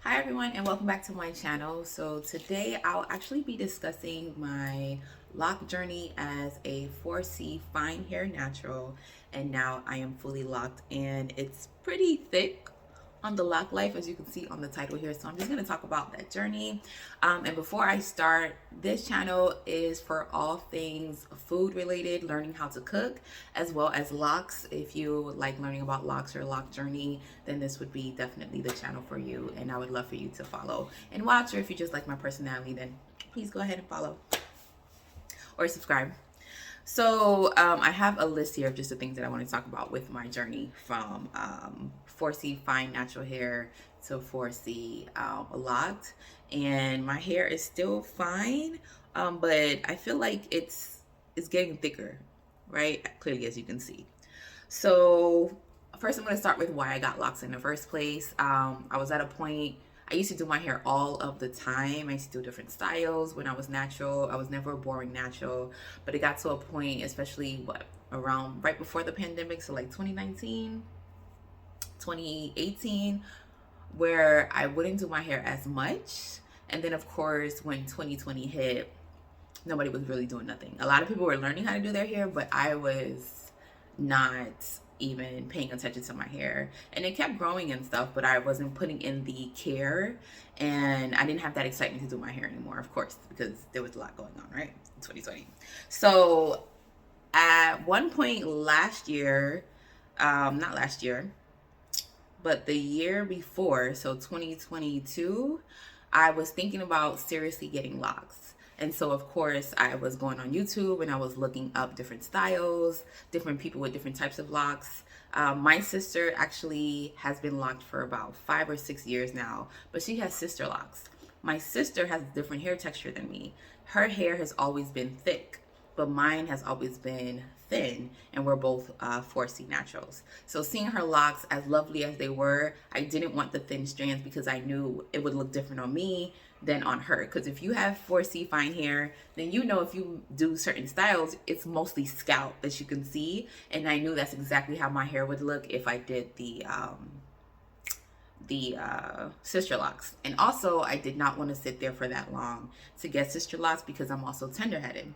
Hi everyone and welcome back to my channel. So today I'll actually be discussing my lock journey as a 4C fine hair natural, and now I am fully locked and it's pretty thick on the lock life, as you can see on the title here. So I'm just going to talk about that journey. And before I start, this channel is for all things food related, learning how to cook, as well as locks. If you like learning about locks or lock journey, then this would be definitely the channel for you. And I would love for you to follow and watch, or if you just like my personality, then please go ahead and follow or subscribe. So I have a list here of just the things that I want to talk about with my journey from 4C fine natural hair to 4C locked. And my hair is still fine, but I feel like it's getting thicker, right? Clearly, as you can see. So first, I'm going to start with why I got locks in the first place. I was at a point. I used to do my hair all of the time. I used to do different styles when I was natural. I was never a boring natural, but it got to a point, especially around right before the pandemic, so like 2019, 2018, where I wouldn't do my hair as much. And then of course, when 2020 hit, nobody was really doing nothing. A lot of people were learning how to do their hair, but I was not even paying attention to my hair, and it kept growing and stuff, but I wasn't putting in the care, and I didn't have that excitement to do my hair anymore, of course, because there was a lot going on, right, in 2020. So at one point last year, not last year, but the year before, so 2022, I was thinking about seriously getting locks. And so, of course, I was going on YouTube and I was looking up different styles, different people with different types of locks. My sister actually has been locked for about 5 or 6 years now, but she has sister locks. My sister has different hair texture than me. Her hair has always been thick, but mine has always been thin, and we're both 4C naturals. So seeing her locks, as lovely as they were, I didn't want the thin strands because I knew it would look different on me than on her. Because if you have 4C fine hair, then you know if you do certain styles, it's mostly scalp that you can see, and I knew that's exactly how my hair would look if I did the sister locks. And also, I did not want to sit there for that long to get sister locks because I'm also tender-headed.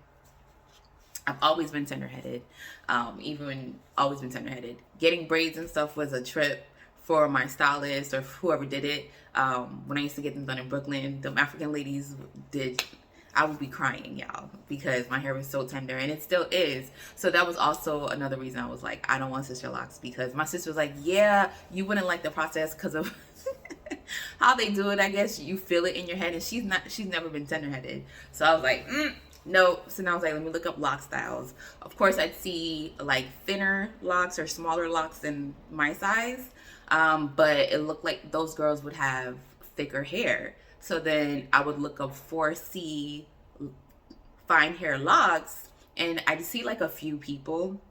I've always been tender-headed, even always been tender-headed. Getting braids and stuff was a trip for my stylist or whoever did it. When I used to get them done in Brooklyn, the African ladies did, I would be crying, y'all, because my hair was so tender, and it still is. So that was also another reason I was like, I don't want sister locks, because my sister was like, yeah, you wouldn't like the process because of how they do it. I guess you feel it in your head, and she's never been tender-headed. So I was like, no. So now I was like, let me look up lock styles. Of course, I'd see like thinner locks or smaller locks than my size, but it looked like those girls would have thicker hair. So then I would look up 4C fine hair locks, and I'd see like a few people,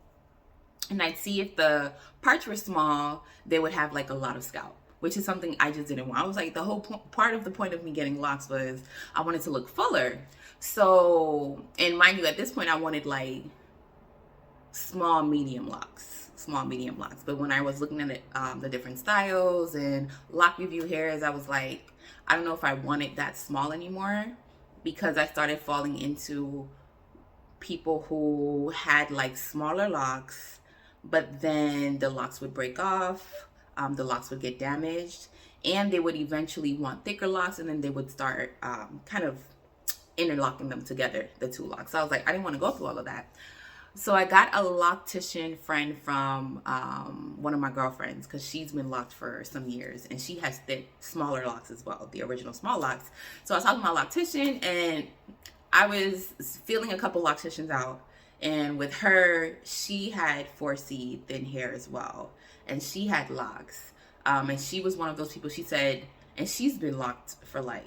and I'd see if the parts were small, they would have like a lot of scalp, which is something I just didn't want. I was like, the whole part of the point of me getting locks was I wanted to look fuller. So, and mind you, at this point, I wanted like small, medium locks. But when I was looking at it, the different styles and lock review hairs, I was like, I don't know if I wanted that small anymore, because I started falling into people who had like smaller locks, but then the locks would break off, the locks would get damaged, and they would eventually want thicker locks, and then they would start kind of interlocking them together, the two locks. So I was like, I didn't want to go through all of that. So I got a loctician friend from one of my girlfriends, because she's been locked for some years, and she has thick, smaller locks as well, the original small locks. So I was talking to my loctician, and I was feeling a couple locticians out, and with her, she had 4C thin hair as well, and she had locks, and she was one of those people. She said, and she's been locked for like,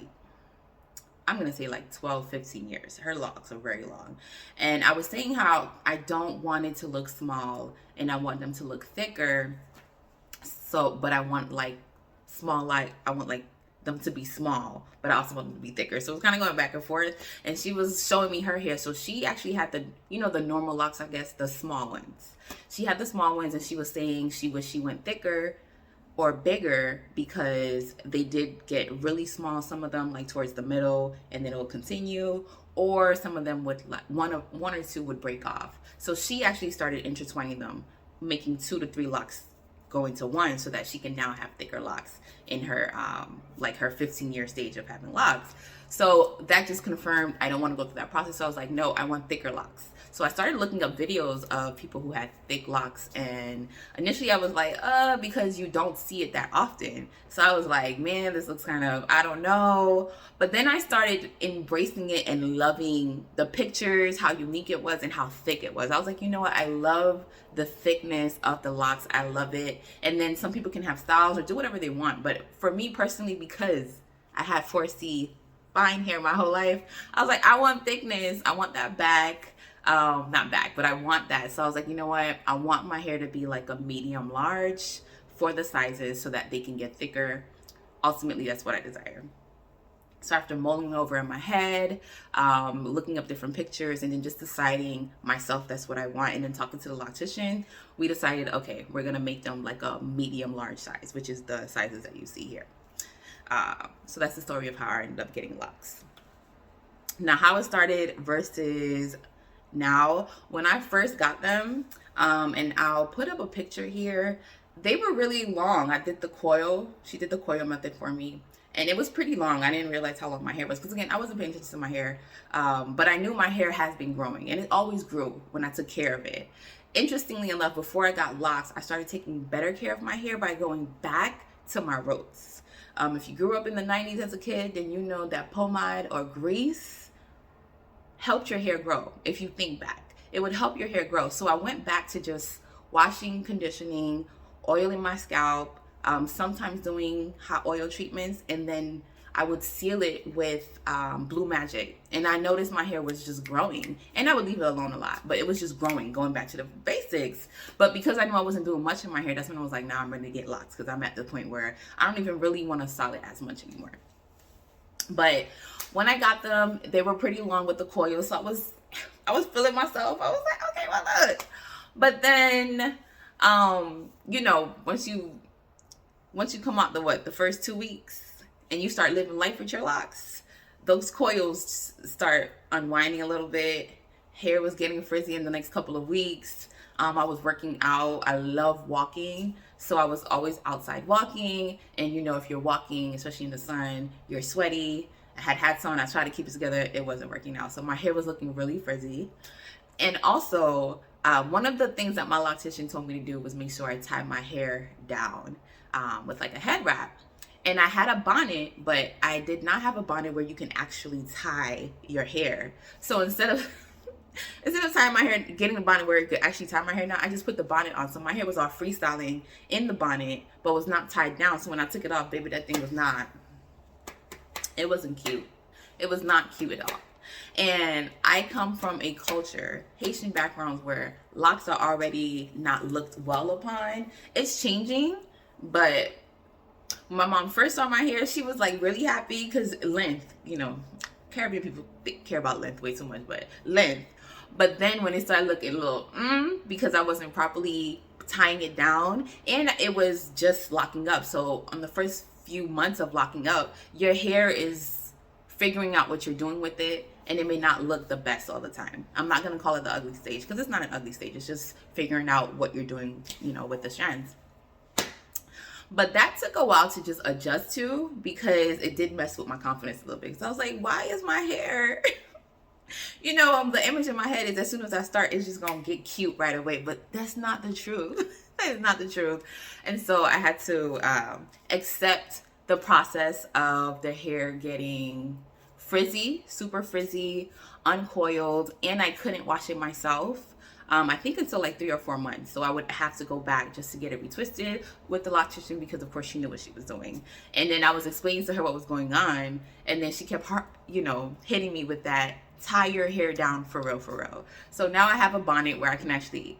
I'm going to say like 12, 15 years. Her locks are very long. And I was saying how I don't want it to look small, and I want them to look thicker. So, but I want like small, like I want like them to be small, but I also want them to be thicker. So it was kind of going back and forth. And she was showing me her hair. So she actually had the, the normal locks, I guess, the small ones. She had the small ones, and she was saying she wished she went thicker or bigger because they did get really small, some of them like towards the middle, and then it'll continue, or some of them would like one or two would break off. So she actually started intertwining them, making 2 to 3 locks go into one, so that she can now have thicker locks in her like her 15-year stage of having locks. So that just confirmed I don't want to go through that process. So I was like, no, I want thicker locks. So I started looking up videos of people who had thick locks, and initially I was like, because you don't see it that often. So I was like, man, this looks kind of, I don't know. But then I started embracing it and loving the pictures, how unique it was and how thick it was. I was like, you know what? I love the thickness of the locks. I love it. And then some people can have styles or do whatever they want. But for me personally, because I had 4C fine hair my whole life, I was like, I want thickness. I want that back. Not back, but I want that. So I was like, you know what? I want my hair to be like a medium large for the sizes so that they can get thicker. Ultimately, that's what I desire. So after mulling over in my head, looking up different pictures, and then just deciding myself that's what I want, and then talking to the loctician, we decided, okay, we're gonna make them like a medium large size, which is the sizes that you see here. So that's the story of how I ended up getting locks. Now, how it started versus now. When I first got them, and I'll put up a picture here, they were really long. I did the coil. She did the coil method for me, and it was pretty long. I didn't realize how long my hair was, because again, I wasn't paying attention to my hair, but I knew my hair has been growing, and it always grew when I took care of it. Interestingly enough, before I got locks, I started taking better care of my hair by going back to my roots. If you grew up in the 90s as a kid, then you know that pomade or grease helped your hair grow. If you think back, it would help your hair grow. So I went back to just washing, conditioning, oiling my scalp, sometimes doing hot oil treatments, and then I would seal it with Blue Magic. And I noticed my hair was just growing, and I would leave it alone a lot, but it was just growing, going back to the basics. But because I knew I wasn't doing much in my hair, that's when I was like, nah, I'm ready to get locks, because I'm at the point where I don't even really want to style it as much anymore. But when I got them, they were pretty long with the coil, so I was feeling myself. I was like, okay, well, look. But then, you know, once you come out the first 2 weeks, and you start living life with your locks, those coils start unwinding a little bit. Hair was getting frizzy in the next couple of weeks. I was working out. I love walking. So I was always outside walking. And you know, if you're walking, especially in the sun, you're sweaty. I had hats on. I tried to keep it together. It wasn't working out. So my hair was looking really frizzy. And also, one of the things that my loctician told me to do was make sure I tie my hair down with like a head wrap. And I had a bonnet, but I did not have a bonnet where you can actually tie your hair. So instead of tying my hair, getting a bonnet where you could actually tie my hair down, I just put the bonnet on. So my hair was all freestyling in the bonnet, but was not tied down. So when I took it off, baby, that thing was not, it wasn't cute. It was not cute at all. And I come from a culture, Haitian backgrounds, where locks are already not looked well upon. It's changing, but when my mom first saw my hair, she was like really happy, because length, you know, Caribbean people care about length way too much, but length. But then when it started looking a little, because I wasn't properly tying it down, and it was just locking up. So on the first few months of locking up, your hair is figuring out what you're doing with it, and it may not look the best all the time. I'm not going to call it the ugly stage, because it's not an ugly stage. It's just figuring out what you're doing, you know, with the strands. But that took a while to just adjust to, because it did mess with my confidence a little bit. So I was like, why is my hair... You know, the image in my head is as soon as I start, it's just going to get cute right away. But that's not the truth. That is not the truth. And so I had to accept the process of the hair getting frizzy, super frizzy, uncoiled, and I couldn't wash it myself. I think until like 3 or 4 months. So I would have to go back just to get it retwisted with the loctician, because of course she knew what she was doing. And then I was explaining to her what was going on, and then she kept, you know, hitting me with that, tie your hair down for real, for real. So now I have a bonnet where I can actually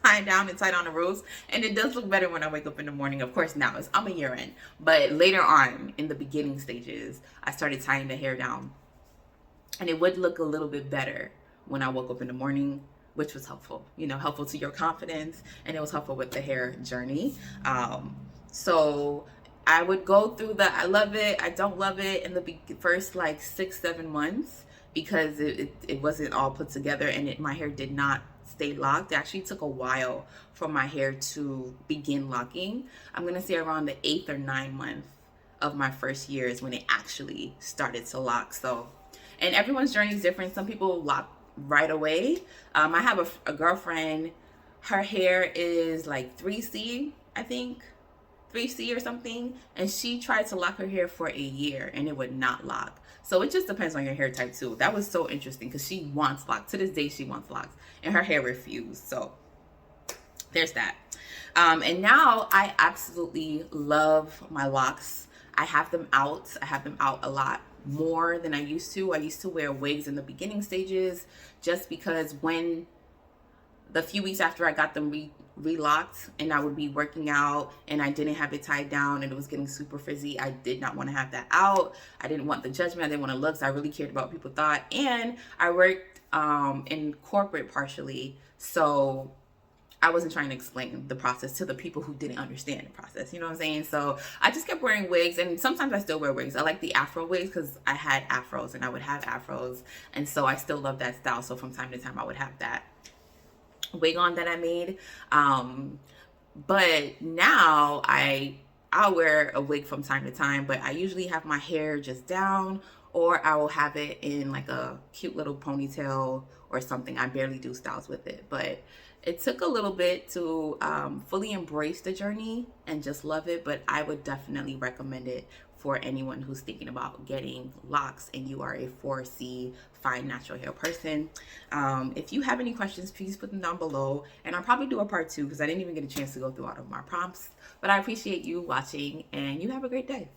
tie down and tie down the roots, and it does look better when I wake up in the morning. Of course, now I'm a year in, but later on in the beginning stages, I started tying the hair down, and it would look a little bit better when I woke up in the morning, which was helpful, you know, helpful to your confidence, and it was helpful with the hair journey. So I would go through the I love it, I don't love it in the first like 6-7 months, because it wasn't all put together, and my hair did not stay locked. It actually took a while for my hair to begin locking. I'm gonna say around the 8th or 9th month of my first year is when it actually started to lock. So, and everyone's journey is different. Some people lock right away. I have a girlfriend. Her hair is like 3C, I think, 3C or something, and she tried to lock her hair for a year and it would not lock. So it just depends on your hair type too. That was so interesting because she wants locks. To this day, she wants locks, and her hair refused. So there's that. And now I absolutely love my locks. I have them out. I have them out a lot more than I used to. I used to wear wigs in the beginning stages just because when the few weeks after I got them relocked and I would be working out and I didn't have it tied down and it was getting super frizzy, I did not want to have that out. I didn't want the judgment. I didn't want to look. So I really cared about what people thought. And I worked in corporate partially. So I wasn't trying to explain the process to the people who didn't understand the process. You know what I'm saying? So I just kept wearing wigs, and sometimes I still wear wigs. I like the Afro wigs because I had Afros and I would have Afros. And so I still love that style. So from time to time I would have that wig on that I made. But now I'll wear a wig from time to time, but I usually have my hair just down, or I will have it in like a cute little ponytail or something. I barely do styles with it, but it took a little bit to fully embrace the journey and just love it. But I would definitely recommend it for anyone who's thinking about getting locks and you are a 4C fine natural hair person. If you have any questions, please put them down below, and I'll probably do a part 2 because I didn't even get a chance to go through all of my prompts. But I appreciate you watching, and you have a great day.